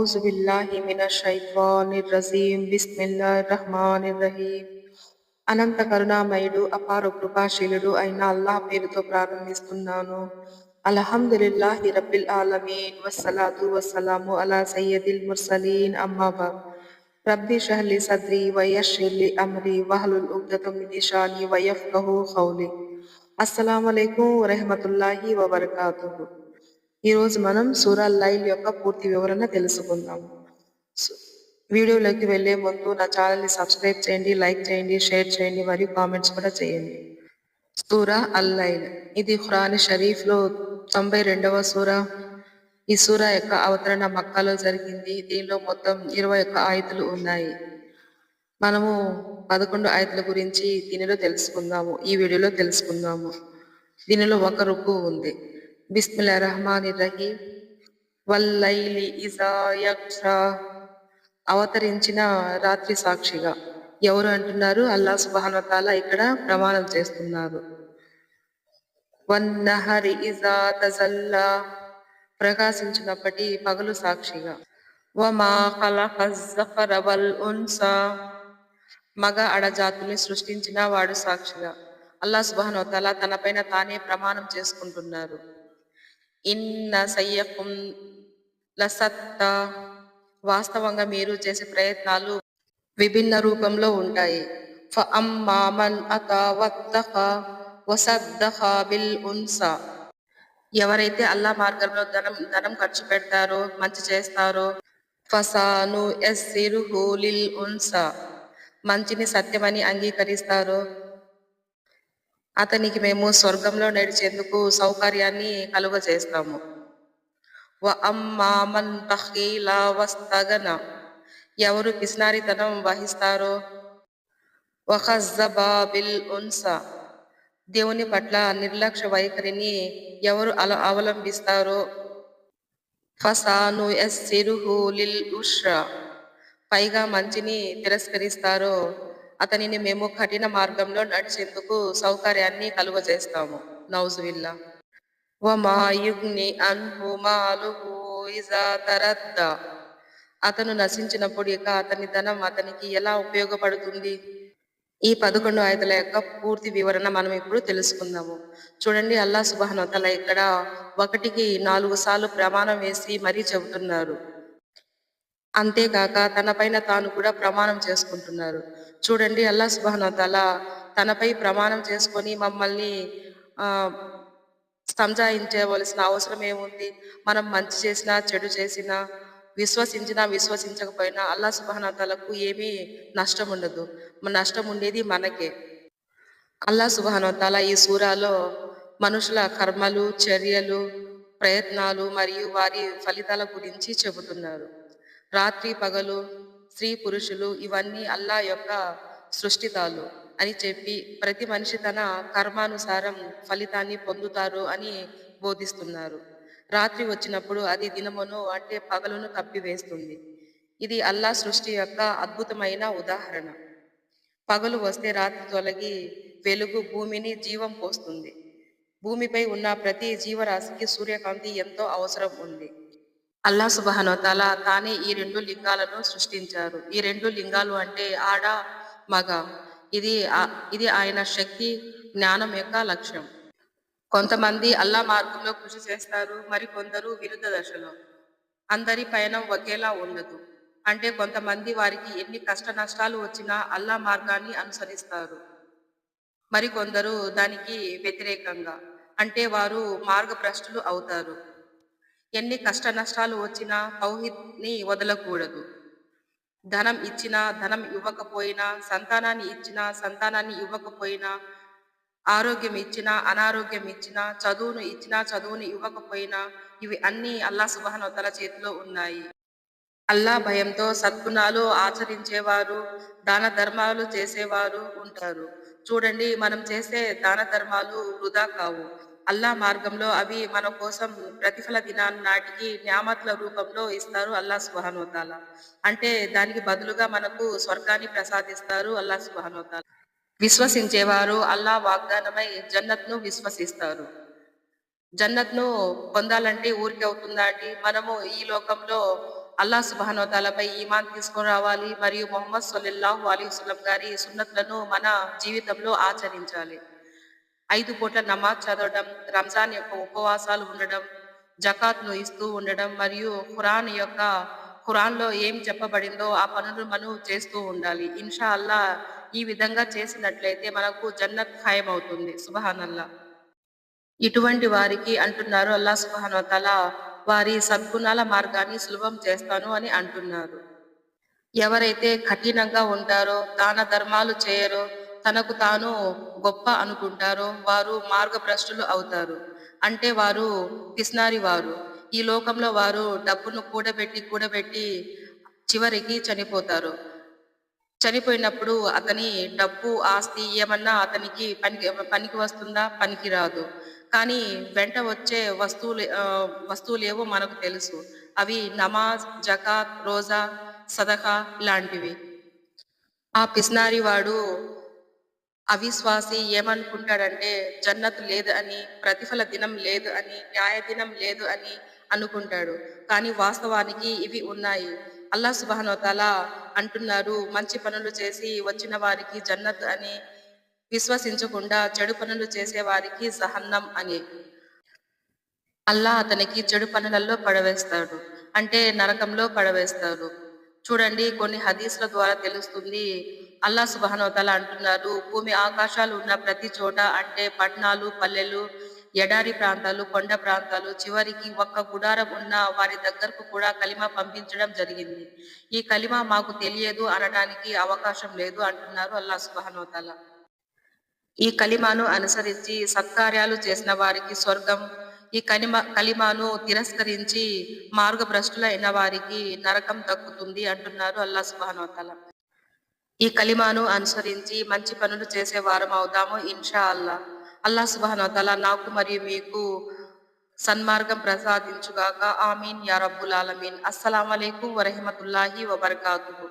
ఔజు బిల్లాహి మినష్ షైత్వానిర్ రజీం. బిస్మిల్లాహిర్ రహ్మానిర్ రహీం. అనంత కరుణామయుడు, అపార కృపాశీలుడు అయిన అల్లాహ్ పేరుతో ప్రారంభిస్తున్నాను. అల్హమ్దులిల్లాహి రబ్బిల్ ఆలమీన్. వస్సలాతు వస్సలాము అలా సయ్యదిల్ ముర్సలీన్. అమ్మా బఅద్. రబ్బి ఇష్రహ్ లీ సద్రీ వయస్సిర్ లీ అమ్రీ వహ్లుల్ ఉక్దతం మిన్ లిసానీ యఫ్కహూ ఖౌలీ. అస్సలాము అలైకుం వరహ్మతుల్లాహి వబరకాతుహు. ఈరోజు మనం సూరా లైల్ యొక్క పూర్తి వివరణ తెలుసుకుందాం. వీడియోలోకి వెళ్లే ముందు నా ఛానల్ని సబ్స్క్రైబ్ చేయండి, లైక్ చేయండి, షేర్ చేయండి మరియు కామెంట్స్ కూడా చేయండి. సూరా అల్-లైల్ ఇది ఖురాన్ షరీఫ్లో 92వ సూరా. ఈ సూరా యొక్క అవతరణ మక్కాలో జరిగింది. దీనిలో మొత్తం 21 ఆయతులు ఉన్నాయి. మనము 11 ఆయతుల గురించి దీనిలో తెలుసుకుందాము, ఈ వీడియోలో తెలుసుకుందాము. దీనిలో ఒక రుకు ఉంది. బిస్మిల్లాహిర్ రహ్మానిర్ రహీం. వల్లైలి ఇజా యగ్షా. అవతరించిన రాత్రి సాక్షిగా. ఎవరు అంటున్నారు? అల్లాహ్ సుబ్హానహు వ తఆలా ఇక్కడ ప్రమాణం చేస్తున్నారు. వన్నహరి ఇజా తజల్లా. ప్రకాశించినప్పటి పగలు సాక్షిగా. వమా ఖలఖజ్ జకర వల్ ఉన్సా. మగ అడజాతుల్ని సృష్టించిన వాడు సాక్షిగా. అల్లాహ్ సుబ్హానహు వ తఆలా తనపైన తానే ప్రమాణం చేసుకుంటున్నారు. ఇన్న సయ్యకుం లసత్తా. వాస్తవంగా మీరు చేసే ప్రయత్నాలు విభిన్న రూపంలో ఉంటాయి. ఫఅమ్మా మన్ అతా వత్తఖా వసద్దఖా బిల్ ఉన్సా. ఎవరైతే అల్లా మార్గంలో ధనం ఖర్చు పెడతారో, మంచి చేస్తారో, ఫసాను యస్సిరుహు లిల్ ఉన్సా. మంచిని సత్యమని అంగీకరిస్తారో అతనికి మేము స్వర్గంలో నడిచేందుకు సౌకర్యాన్ని కలుగజేస్తాము. వ అమ్మా మన్ బఖీలా వస్తగనా. ఎవరు పిసినారితనం వహిస్తారో, వఖజ్జబా బిల్ ఉన్సా. దేవుని పట్ల నిర్లక్ష్య వైఖరిని ఎవరు అవలంబిస్తారో, ఫసాను యస్సిరుహు లిల్ ఉష్రా. పైగా మంచిని తిరస్కరిస్తారో అతనిని మేము కఠిన మార్గంలో నడిచేందుకు సౌకర్యాన్ని కలుగజేస్తాము. నౌజుబిల్లా. వమా యుగ్ని అన్హు మాలుహు ఇజా తరద్దా. అతను నశించినప్పుడు ఇక అతని ధనం అతనికి ఎలా ఉపయోగపడుతుంది? ఈ 11 ఆయతుల యొక్క పూర్తి వివరణ మనం ఇప్పుడు తెలుసుకుందాము. చూడండి, అల్లాహ్ సుబ్హానహు వ తఆలా ఇక్కడ 1కి 4 సార్లు ప్రమాణం వేసి మరీ చెబుతున్నారు. అంతేకాక తనపైన తాను కూడా ప్రమాణం చేసుకుంటున్నారు. చూడండి, అల్లాహ్ సుబ్హానహు వ తఆలా తనపై ప్రమాణం చేసుకొని మమ్మల్ని సంజాయించవలసిన అవసరం ఏముంది? మనం మంచి చేసినా, చెడు చేసినా, విశ్వసించినా, విశ్వసించకపోయినా అల్లాహ్ సుబ్హానహు వ తఆలాకు ఏమీ నష్టం ఉండదు. నష్టం ఉండేది మనకే. అల్లాహ్ సుబ్హానహు వ తఆలా ఈ సూరాలో మనుషుల కర్మలు, చర్యలు, ప్రయత్నాలు మరియు వారి ఫలితాల గురించి చెబుతున్నారు. రాత్రి పగలు, స్త్రీ పురుషులు ఇవన్నీ అల్లాహ్ యొక్క సృష్టితాలు అని చెప్పి ప్రతి మనిషి తన కర్మానుసారం ఫలితాన్ని పొందుతారు అని బోధిస్తున్నారు. రాత్రి వచ్చినప్పుడు అది దినమును అంటే పగలును కప్పివేస్తుంది. ఇది అల్లాహ్ సృష్టి యొక్క అద్భుతమైన ఉదాహరణ. పగలు వస్తే రాత్రి తొలగి వెలుగు భూమిని జీవం పోస్తుంది. భూమిపై ఉన్న ప్రతి జీవరాశికి సూర్యకాంతి ఎంతో అవసరం ఉంది. అల్లాహ్ సుబ్హానహు వ తఆలా తానే ఈ 2 లింగాలను సృష్టించారు. ఈ 2 లింగాలు అంటే ఆడ, మగ. ఇది ఆయన శక్తి, జ్ఞానం యొక్క లక్ష్యం. కొంతమంది అల్లా మార్గంలో కృషి చేస్తారు, మరి కొందరు విరుద్ధ దశలో. అందరి పయనం ఒకేలా ఉండదు. అంటే కొంతమంది వారికి ఎన్ని కష్ట నష్టాలు వచ్చినా అల్లా మార్గాన్ని అనుసరిస్తారు, మరి కొందరు దానికి వ్యతిరేకంగా, అంటే వారు మార్గభ్రష్టులు అవుతారు. ఎన్ని కష్ట నష్టాలు వచ్చినా తౌహీద్ ని వదలకూడదు. ధనం ఇచ్చినా, ధనం ఇవ్వకపోయినా, సంతానాన్ని ఇచ్చినా, సంతానాన్ని ఇవ్వకపోయినా, ఆరోగ్యం ఇచ్చినా, అనారోగ్యం ఇచ్చినా, చదువును ఇచ్చినా, చదువును ఇవ్వకపోయినా, ఇవి అన్నీ అల్లాహ్ సుబ్హానహు వ తఆలా చేతిలో ఉన్నాయి. అల్లా భయంతో సద్గుణాలు ఆచరించేవారు, దాన ధర్మాలు చేసేవారు ఉంటారు. చూడండి, మనం చేసే దాన ధర్మాలు వృధా కావు. అల్లా మార్గంలో అవి మన కోసం ప్రతిఫల దినాన్ని నాటికి న్యామతుల రూపంలో ఇస్తారు అల్లాహ్ సుబ్హానహు వ తఆలా. అంటే దానికి బదులుగా మనకు స్వర్గాన్ని ప్రసాదిస్తారు అల్లాహ్ సుబ్హానహు వ తఆలా. విశ్వసించేవారు అల్లా వాగ్దానమై జన్నత్ను విశ్వసిస్తారు. జన్నత్ను పొందాలంటే ఊరికే అవుతుందా అండి? మనము ఈ లోకంలో అల్లా సుబ్హానహు వ తఆలాపై ఈమాన్ తీసుకొని రావాలి మరియు మొహమ్మద్ సల్లల్లాహు అలైహి వసల్లం గారి సున్నత్లను మన జీవితంలో ఆచరించాలి. 5 పూట్ల నమాజ్ చదవడం, రంజాన్ యొక్క ఉపవాసాలు ఉండడం, జకాత్‌ను ఇస్తూ ఉండడం మరియు ఖురాన్‌లో ఏం చెప్పబడిందో ఆ పనులు మనం చేస్తూ ఉండాలి. ఇన్షా అల్లా ఈ విధంగా చేసినట్లయితే మనకు జన్నత్ ఖాయమవుతుంది. సుబ్హానల్లా. ఇటువంటి వారికి అంటున్నారు అల్లాహ్ సుబ్హానహు వ తఆలా వారి సద్గుణాల మార్గాన్ని సులభం చేస్తాను అని అంటున్నారు. ఎవరైతే కఠినంగా ఉంటారో, దాన ధర్మాలు చేయరో, తనకు తాను గొప్ప అనుకుంటారో వారు మార్గభ్రష్టులు అవుతారు. అంటే వారు పిస్నారి వారు. ఈ లోకంలో వారు డబ్బును కూడబెట్టి చివరికి చనిపోతారు. చనిపోయినప్పుడు అతని డబ్బు, ఆస్తి ఏమన్నా అతనికి పనికి వస్తుందా? పనికి రాదు. కానీ వెంట వచ్చే వస్తువులేవో మనకు తెలుసు. అవి నమాజ్, జకాత్, రోజా, సదకా ఇలాంటివి. ఆ పిస్నారి వాడు అవిశ్వాసి ఏమనుకుంటాడంటే జన్నత్ లేదు అని, ప్రతిఫల దినం లేదు అని, న్యాయ దినం లేదు అని అనుకుంటాడు. కానీ వాస్తవానికి ఇవి ఉన్నాయి. అల్లాహ్ సుబ్హానహు వ తఆలా అంటున్నారు, మంచి పనులు చేసి వచ్చిన వారికి జన్నత్ అని, విశ్వసించకుండా చెడు పనులు చేసే వారికి జహన్నం అని. అల్లా అతనికి చెడు పనులలో పడవేస్తాడు. అంటే నరకంలో పడవేస్తాడు. చూడండి, కొన్ని హదీస్‌ల ద్వారా తెలుస్తుంది. అల్లా సుబ్హానహు వ తఆలా అంటున్నారు, భూమి ఆకాశాలు ఉన్న ప్రతి చోట అంటే పట్టణాలు, పల్లెలు, ఎడారి ప్రాంతాలు, కొండ ప్రాంతాలు, చివరికి ఒక్క గుడారం ఉన్న వారి దగ్గరకు కూడా కలిమా పంపించడం జరిగింది. ఈ కలిమా మాకు తెలియదు అనడానికి అవకాశం లేదు అంటున్నారు అల్లా సుబ్హానహు వ తఆలా. ఈ కలిమాను అనుసరించి సత్కార్యాలు చేసిన వారికి స్వర్గం, ఈ కలిమాను తిరస్కరించి మార్గభ్రష్టులైన వారికి నరకం దక్కుతుంది అంటున్నారు అల్లాహ్ సుబ్హానహు వ తఆలా. ఈ కలిమాను అనుసరించి మంచి పనులు చేసే వారం అవుదాము ఇన్షా అల్లా. అల్లాహ్ సుబ్హానహు వ తఆలా నాకు మరియు మీకు సన్మార్గం ప్రసాదించుగాక. ఆమీన్ యా రబ్బుల్ ఆలమీన్. అస్సలాము అలైకుం వరహ్మతుల్లాహి వబరకాతుహు.